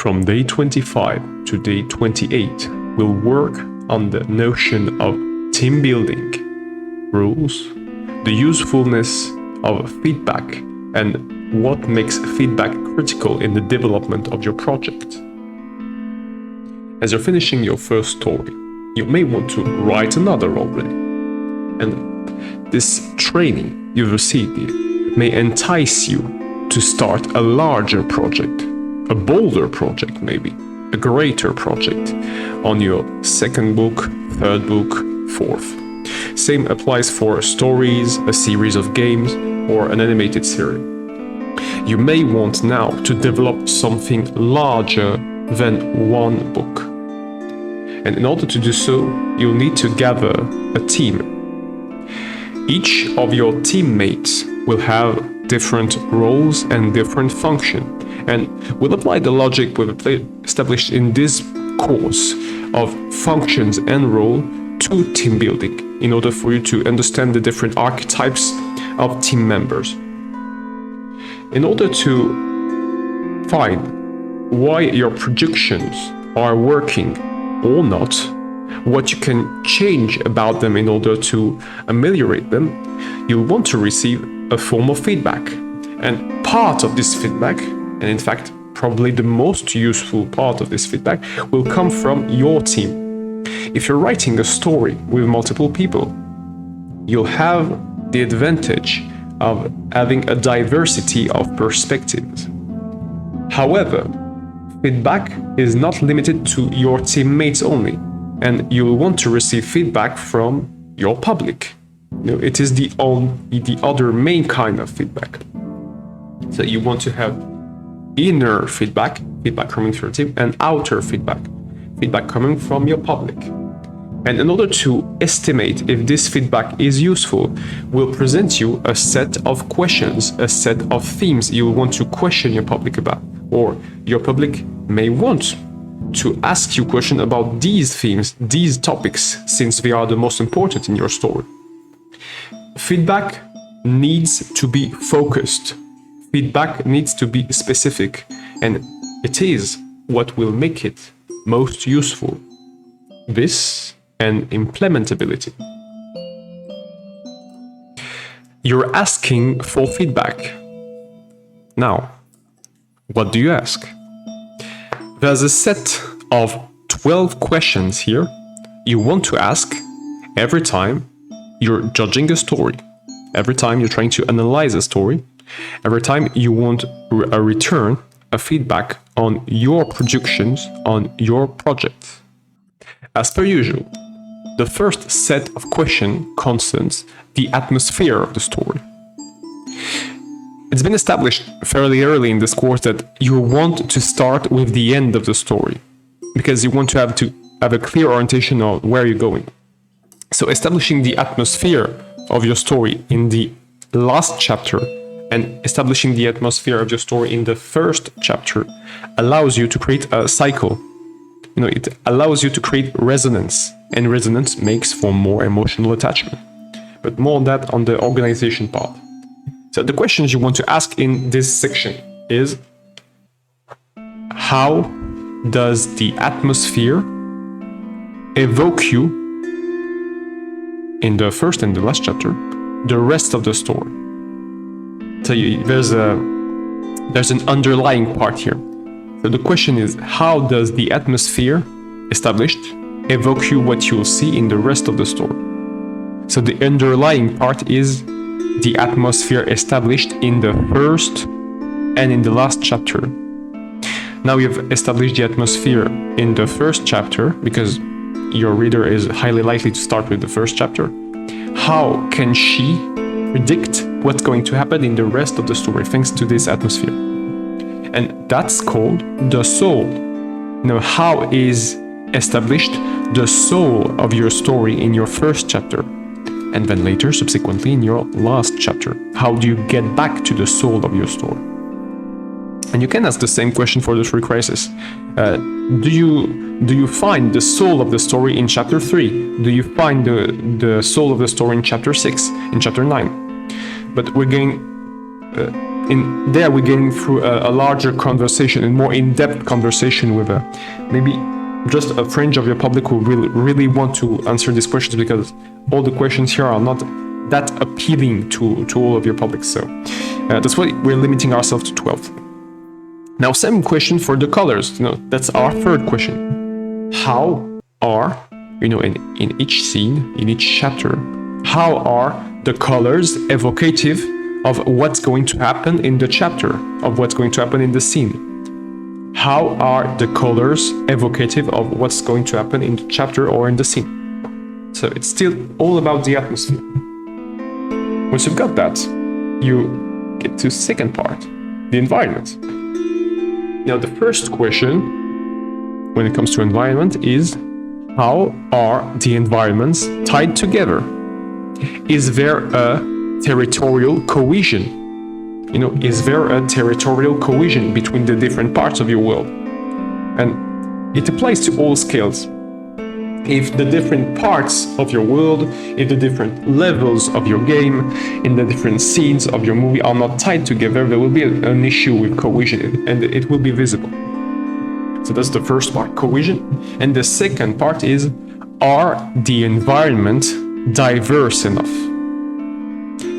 from day 25 to day 28, we'll work on the notion of team building, rules, the usefulness of feedback, and what makes feedback critical in the development of your project. As you're finishing your first story, you may want to write another already. And this training you've received may entice you to start a larger project, a bolder project maybe, a greater project on your second book, third book, fourth. Same applies for stories, a series of games, or an animated series. You may want now to develop something larger than one book. And in order to do so, you'll need to gather a team. Each of your teammates will have different roles and different function, and we'll apply the logic we've established in this course of functions and role to team building in order for you to understand the different archetypes of team members. In order to find why your productions are working or not, what you can change about them in order to ameliorate them, you'll want to receive a form of feedback. And part of this feedback, and in fact probably the most useful part of this feedback, will come from your team. If you're writing a story with multiple people, you'll have the advantage of having a diversity of perspectives. However, feedback is not limited to your teammates only, and you'll want to receive feedback from your public. It is the other main kind of feedback. So you want to have inner feedback coming from your team, and outer feedback coming from your public. And in order to estimate if this feedback is useful, we'll present you a set of questions, a set of themes you'll want to question your public about, or your public may want to ask you questions about these themes, these topics, since they are the most important in your story. Feedback needs to be focused. Feedback needs to be specific, and it is what will make it most useful. This and implementability. You're asking for feedback. Now, what do you ask? There's a set of 12 questions here you want to ask every time you're judging a story, every time you're trying to analyze a story, every time you want a return, a feedback on your productions, on your project. As per usual, the first set of questions concerns the atmosphere of the story. It's been established fairly early in this course that you want to start with the end of the story, because you want to have a clear orientation on where you're going. So establishing the atmosphere of your story in the last chapter and establishing the atmosphere of your story in the first chapter allows you to create a cycle. It allows you to create resonance, and resonance makes for more emotional attachment. But more on that on the organization part. So the questions you want to ask in this section is: how does the atmosphere evoke you in the first and the last chapter, the rest of the story? So there's an underlying part here. So the question is, how does the atmosphere established evoke you what you'll see in the rest of the story? So the underlying part is the atmosphere established in the first and in the last chapter. Now we've established the atmosphere in the first chapter because your reader is highly likely to start with the first chapter. How can she predict what's going to happen in the rest of the story thanks to this atmosphere? And that's called the soul. How is established the soul of your story in your first chapter, and then later, subsequently, in your last chapter? How do you get back to the soul of your story? And you can ask the same question for the three crises. Do you find the soul of the story in chapter 3? Do you find the soul of the story in chapter 6, in chapter 9? But we're going in there we're getting through a larger conversation and more in-depth conversation with maybe just a fringe of your public who really want to answer these questions, because all the questions here are not that appealing to all of your public. So that's why we're limiting ourselves to 12. Now, same question for the colors. That's our third question. How are, in each scene, in each chapter, how are the colors evocative of what's going to happen in the chapter, of what's going to happen in the scene? How are the colors evocative of what's going to happen in the chapter or in the scene? So it's still all about the atmosphere. Once you've got that, you get to the second part, the environment. Now, the first question when it comes to environment is, how are the environments tied together? Is there a territorial cohesion? Is there a territorial cohesion between the different parts of your world? And it applies to all scales. If the different parts of your world, if the different levels of your game, in the different scenes of your movie are not tied together, there will be an issue with cohesion, and it will be visible. So that's the first part, cohesion. And the second part is, are the environment diverse enough?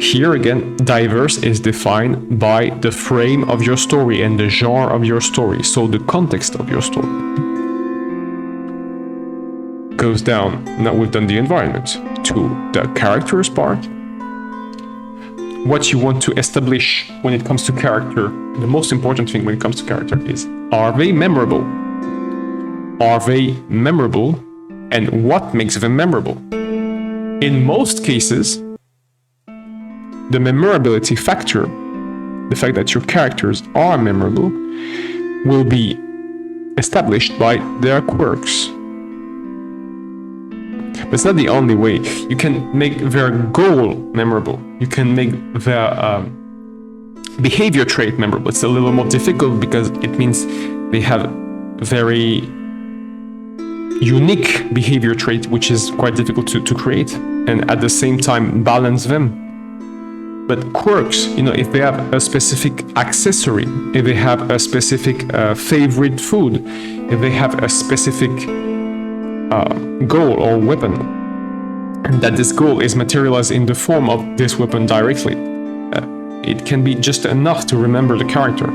Here again, diverse is defined by the frame of your story and the genre of your story, so the context of your story. Goes down, now we've done the environment, to the characters part. What you want to establish when it comes to character, the most important thing when it comes to character is, are they memorable? Are they memorable? And what makes them memorable? In most cases, the memorability factor, the fact that your characters are memorable, will be established by their quirks. But it's not the only way. You can make their goal memorable. You can make their behavior trait memorable. It's a little more difficult because it means they have very unique behavior trait, which is quite difficult to create, and at the same time balance them. But quirks, if they have a specific accessory, if they have a specific favorite food, if they have a specific goal or weapon, and that this goal is materialized in the form of this weapon directly, it can be just enough to remember the character.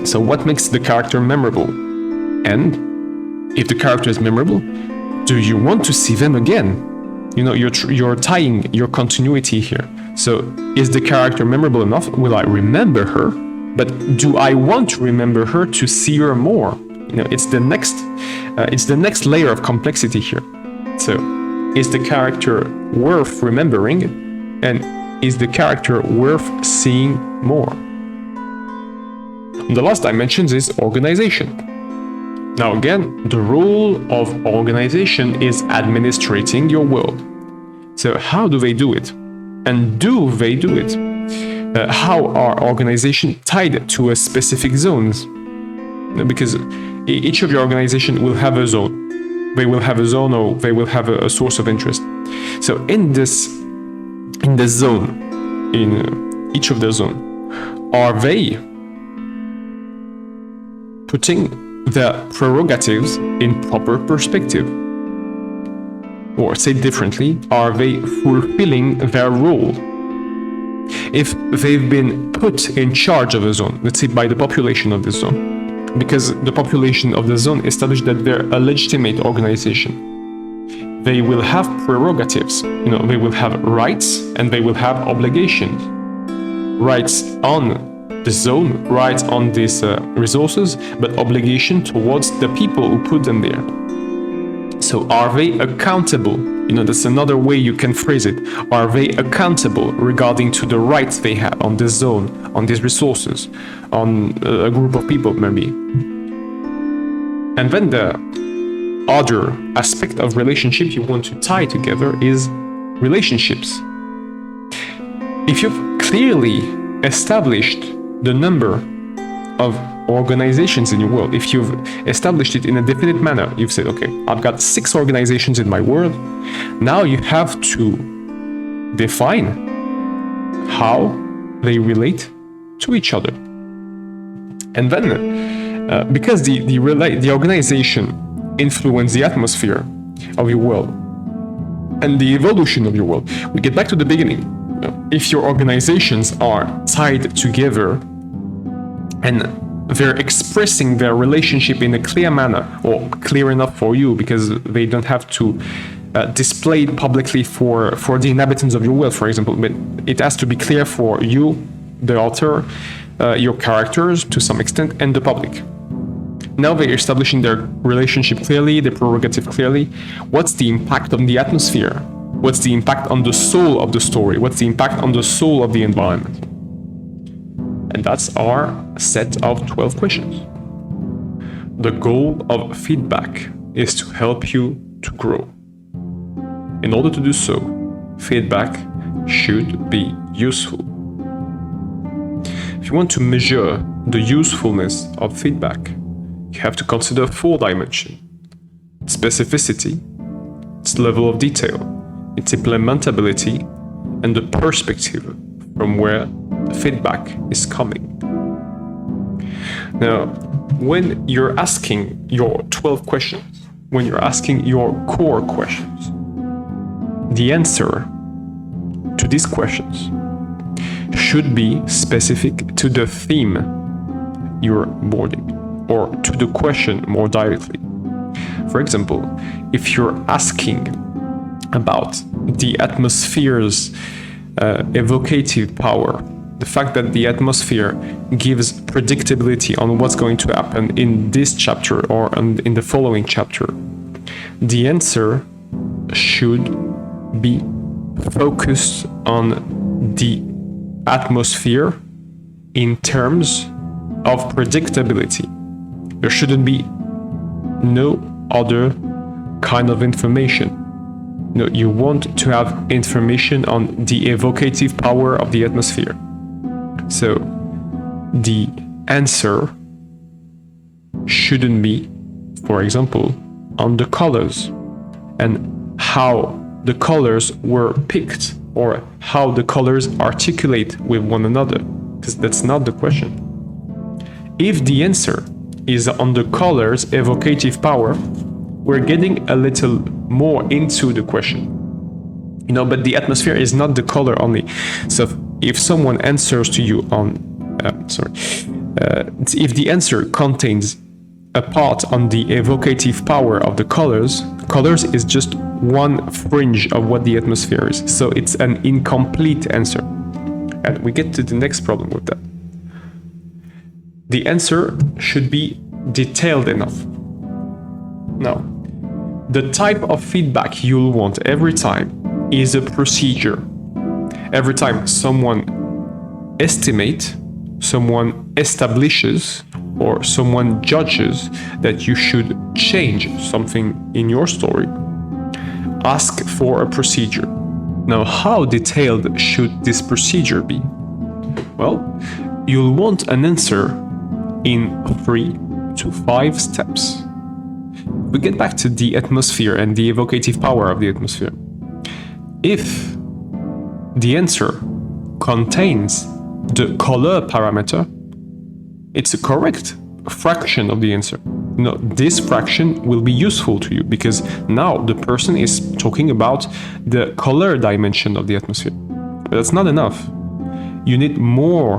So what makes the character memorable? And if the character is memorable, do you want to see them again? You're tying your continuity here. So is the character memorable enough? Will I remember her? But do I want to remember her to see her more? It's the next layer of complexity here. So is the character worth remembering? And is the character worth seeing more? And the last dimension is organization. Now again, the role of organization is administrating your world. So how do they do it? And do they do it? How are organizations tied to a specific zones? Because each of your organization will have a zone. They will have a zone, or they will have a source of interest. So in the zone, in each of the zone, are they putting their prerogatives in proper perspective? Or said differently, are they fulfilling their role? If they've been put in charge of a zone, let's say by the population of the zone, because the population of the zone established that they're a legitimate organization, they will have prerogatives. They will have rights and they will have obligations. Rights on the zone, rights on these resources, but obligation towards the people who put them there. So are they accountable? That's another way you can phrase it. Are they accountable regarding to the rights they have on this zone, on these resources, on a group of people maybe? And then the other aspect of relationship you want to tie together is relationships. If you've clearly established the number of organizations in your world, if you've established it in a definite manner, you've said, okay, I've got 6 organizations in my world. Now you have to define how they relate to each other. And then, because the organization influences the atmosphere of your world and the evolution of your world, we get back to the beginning. If your organizations are tied together and they're expressing their relationship in a clear manner, or clear enough for you because they don't have to display it publicly for the inhabitants of your world, for example, but it has to be clear for you, the author, your characters to some extent, and the public. Now they're establishing their relationship clearly, their prerogative clearly. What's the impact on the atmosphere? What's the impact on the soul of the story? What's the impact on the soul of the environment? And that's our set of 12 questions. The goal of feedback is to help you to grow. In order to do so, feedback should be useful. If you want to measure the usefulness of feedback, you have to consider 4 dimensions: specificity, its level of detail, its implementability, and the perspective from where the feedback is coming. Now, when you're asking your 12 questions, when you're asking your core questions, the answer to these questions should be specific to the theme you're boarding, or to the question more directly. For example, if you're asking about the atmosphere's evocative power, the fact that the atmosphere gives predictability on what's going to happen in this chapter or in the following chapter, the answer should be focused on the atmosphere in terms of predictability. There shouldn't be no other kind of information. No, you want to have information on the evocative power of the atmosphere. So the answer shouldn't be, for example, on the colors and how the colors were picked or how the colors articulate with one another, because that's not the question. If the answer is on the color's evocative power, we're getting a little more into the question. But the atmosphere is not the color only. So if someone answers to you on, if the answer contains a part on the evocative power of the colors is just one fringe of what the atmosphere is. So it's an incomplete answer. And we get to the next problem with that. The answer should be detailed enough. Now, the type of feedback you'll want every time is a procedure. Every time someone estimates, someone establishes, or someone judges that you should change something in your story, ask for a procedure. Now, how detailed should this procedure be? Well, you'll want an answer in 3 to 5 steps. We get back to the atmosphere and the evocative power of the atmosphere. If the answer contains the color parameter, it's a correct fraction of the answer. This fraction will be useful to you because now the person is talking about the color dimension of the atmosphere. But that's not enough. You need more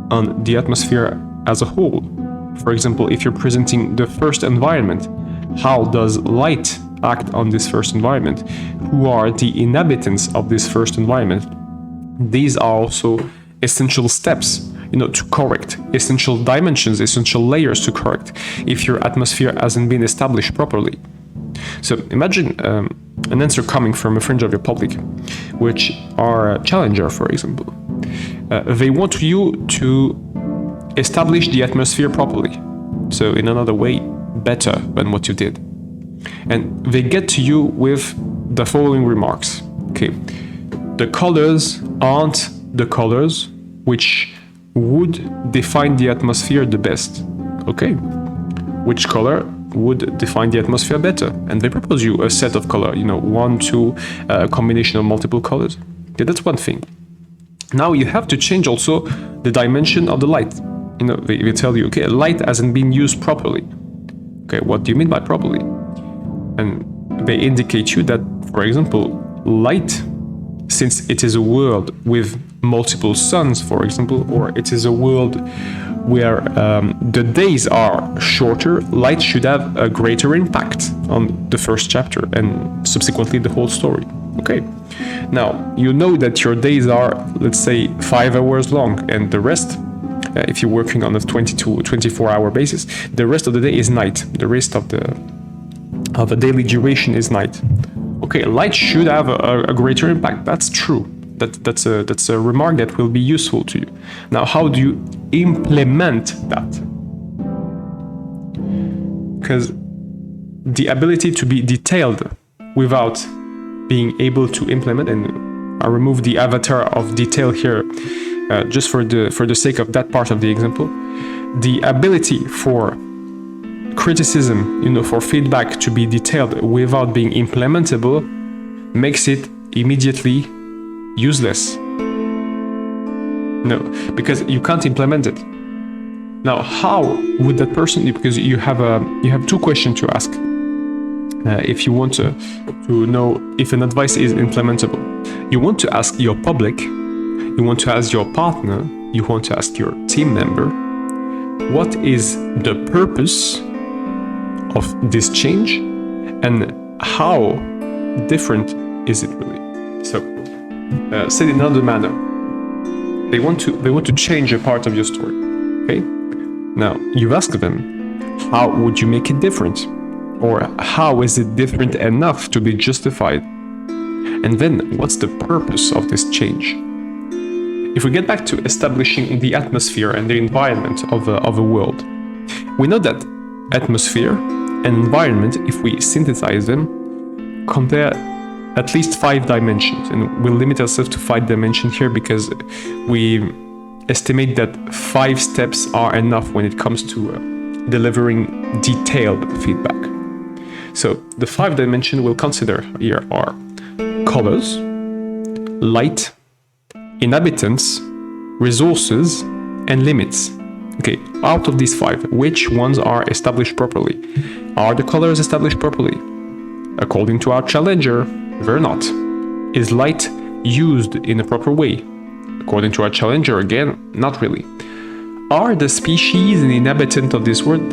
on the atmosphere as a whole. For example, if you're presenting the first environment, how does light act on this first environment? Who are the inhabitants of this first environment? These are also essential steps, to correct, essential dimensions, essential layers to correct if your atmosphere hasn't been established properly. So imagine an answer coming from a fringe of your public, which are a challenger, for example. They want you to establish the atmosphere properly. So in another way, better than what you did. And they get to you with the following remarks. Okay, the colors aren't the colors which would define the atmosphere the best. Okay, which color would define the atmosphere better? And they propose you a set of color, 1, 2, a combination of multiple colors. Okay, that's one thing. Now you have to change also the dimension of the light. They tell you, okay, light hasn't been used properly. Okay, what do you mean by properly? And they indicate you that, for example, light, since it is a world with multiple suns, for example, or it is a world where the days are shorter, light should have a greater impact on the first chapter and subsequently the whole story. Okay, now you know that your days are, let's say, 5 hours long, and the rest, if you're working on a 24-hour basis, the rest of the day is night. The rest of the daily duration is night. Okay, light should have a greater impact. That's true. That's a remark that will be useful to you. Now, how do you implement that? Because the ability to be detailed without being able to implement, and I remove the avatar of detail here just for the sake of that part of the example, the ability for criticism, for feedback to be detailed without being implementable makes it immediately useless. No, because you can't implement it. Now, how would that person? Because you have two questions to ask if you want to know if an advice is implementable. You want to ask your public, you want to ask your partner, you want to ask your team member, what is the purpose of this change, and how different is it really? So, said in another manner, they want to change a part of your story. Okay, now you ask them, how would you make it different, or how is it different enough to be justified? And then, what's the purpose of this change? If we get back to establishing the atmosphere and the environment of a world, we know that atmosphere and environment, if we synthesize them, compare at least 5 dimensions, and we'll limit ourselves to 5 dimensions here because we estimate that 5 steps are enough when it comes to delivering detailed feedback. So the 5 dimensions we'll consider here are colors, light, inhabitants, resources, and limits. Okay, out of these 5, which ones are established properly? Are the colors established properly? According to our challenger, they're not. Is light used in a proper way? According to our challenger, again, not really. Are the species and inhabitants of this world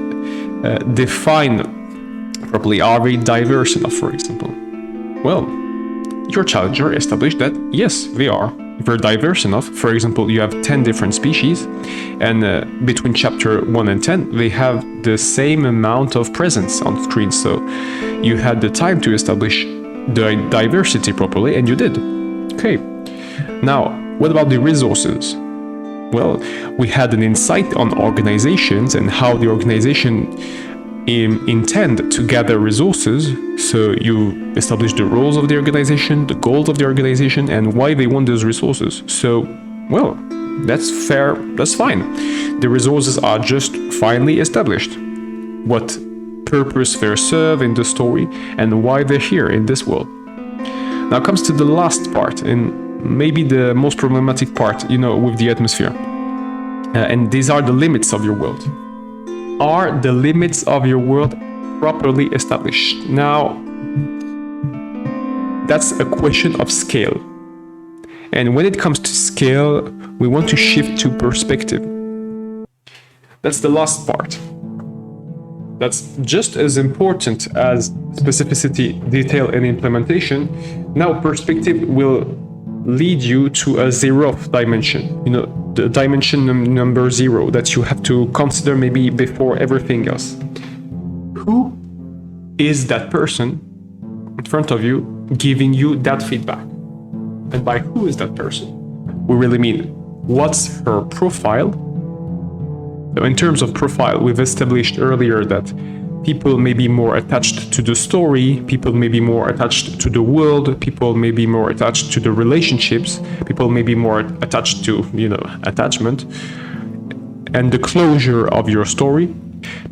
defined properly? Are they diverse enough, for example? Well, your challenger established that yes, they are. They're diverse enough. For example, you have 10 different species, and between chapter 1 and 10, they have the same amount of presence on screen. So you had the time to establish the diversity properly, and you did. Okay. Now, what about the resources? Well, we had an insight on organizations and how the organization intend to gather resources. So you establish the roles of the organization, the goals of the organization, and why they want those resources. So, well, that's fair, that's fine. The resources are just finally established. What purpose they serve in the story and why they're here in this world. Now comes to the last part, and maybe the most problematic part, with the atmosphere. And these are the limits of your world. Are the limits of your world properly established? Now, that's a question of scale. And when it comes to scale, we want to shift to perspective. That's the last part. That's just as important as specificity, detail, and implementation. Now, perspective will lead you to a 0th dimension, the dimension number 0 that you have to consider maybe before everything else. Who is that person in front of you giving you that feedback? And by who is that person, we really mean what's her profile. So in terms of profile, we've established earlier that people may be more attached to the story, people may be more attached to the world, people may be more attached to the relationships, people may be more attached to, attachment, and the closure of your story.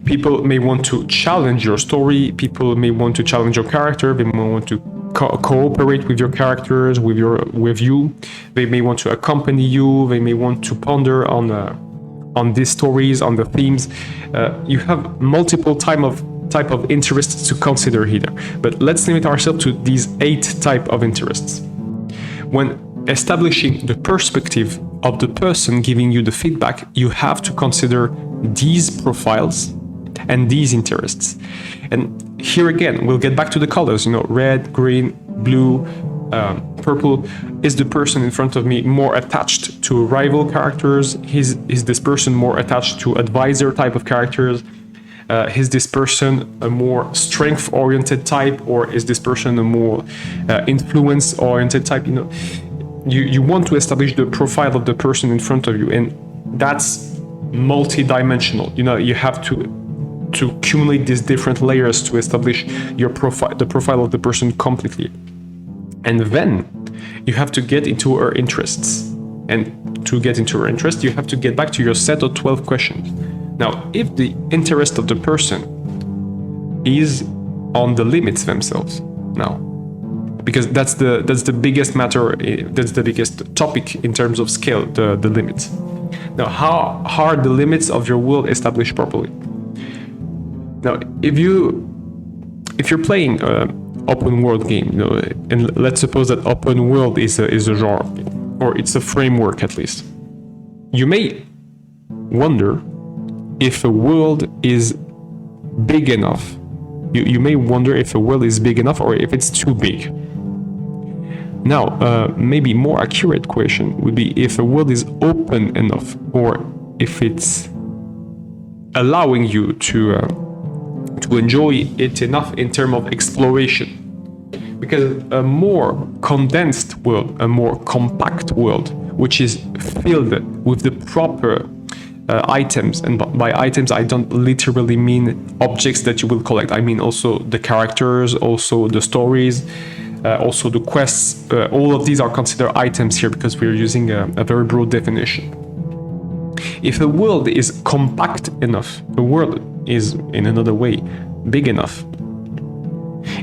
People may want to challenge your story, people may want to challenge your character, they may want to cooperate with your characters, with you. They may want to accompany you. They may want to ponder on these stories, on the themes. You have multiple type of interests to consider here. But let's limit ourselves to these 8 type of interests. When establishing the perspective of the person giving you the feedback, you have to consider these profiles and these interests. And here again, we'll get back to the colors, red, green, blue, purple. Is the person in front of me more attached to rival characters? Is this person more attached to advisor type of characters? Is this person a more strength-oriented type, or is this person a more influence-oriented type? You want to establish the profile of the person in front of you, and that's multi-dimensional. You have to accumulate these different layers to establish your profile, the profile of the person completely. And then you have to get into her interests. And to get into her interest, you have to get back to your set of 12 questions. Now, if the interest of the person is on the limits themselves, now, because that's the biggest matter, that's the biggest topic in terms of scale, the limits. Now, how are the limits of your world established properly? Now, if you're playing an open world game, and let's suppose that open world is a genre, or it's a framework at least, you may wonder if a world is big enough. You may wonder if a world is big enough or if it's too big. Now, maybe more accurate question would be if a world is open enough, or if it's allowing you to enjoy it enough in terms of exploration. Because a more condensed world, a more compact world, which is filled with the proper items, and by items I don't literally mean objects that you will collect. I mean also the characters, also the stories, also the quests. All of these are considered items here because we're using a very broad definition. If a world is compact enough, a world is, in another way, big enough,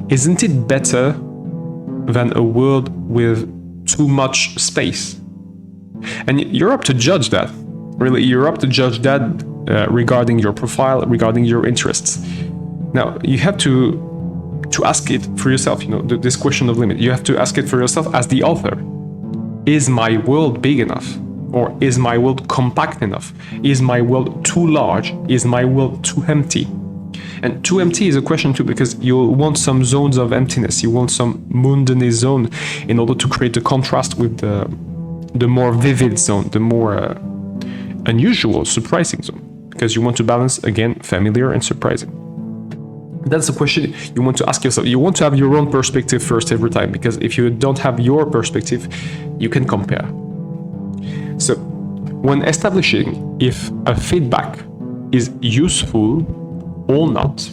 isn't it better than a world with too much space? And you're up to judge that. Really, you're up to judge that regarding your profile, regarding your interests. Now, you have to ask it for yourself, this question of limit. You have to ask it for yourself as the author. Is my world big enough? Or is my world compact enough? Is my world too large? Is my world too empty? And too empty is a question too, because you want some zones of emptiness. You want some mundane zone in order to create a contrast with the more vivid zone, the more unusual, surprising zone, because you want to balance, again, familiar and surprising. That's the question you want to ask yourself. You want to have your own perspective first every time, because if you don't have your perspective, you can compare. So, when establishing if a feedback is useful or not,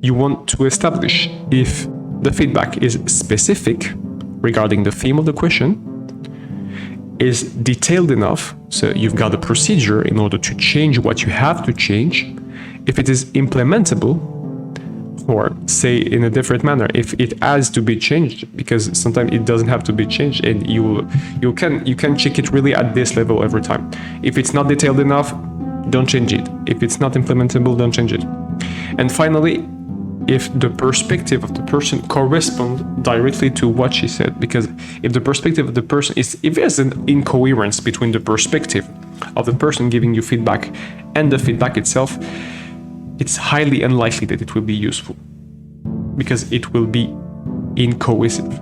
you want to establish if the feedback is specific regarding the theme of the question, is detailed enough, so you've got a procedure in order to change what you have to change, if it is implementable, or say in a different manner, if it has to be changed, because sometimes it doesn't have to be changed, and you can check it really at this level every time. If it's not detailed enough, don't change it. If it's not implementable, don't change it. And finally, if the perspective of the person corresponds directly to what she said, because if the perspective of the person is, if there's an incoherence between the perspective of the person giving you feedback and the feedback itself, it's highly unlikely that it will be useful, because it will be incohesive.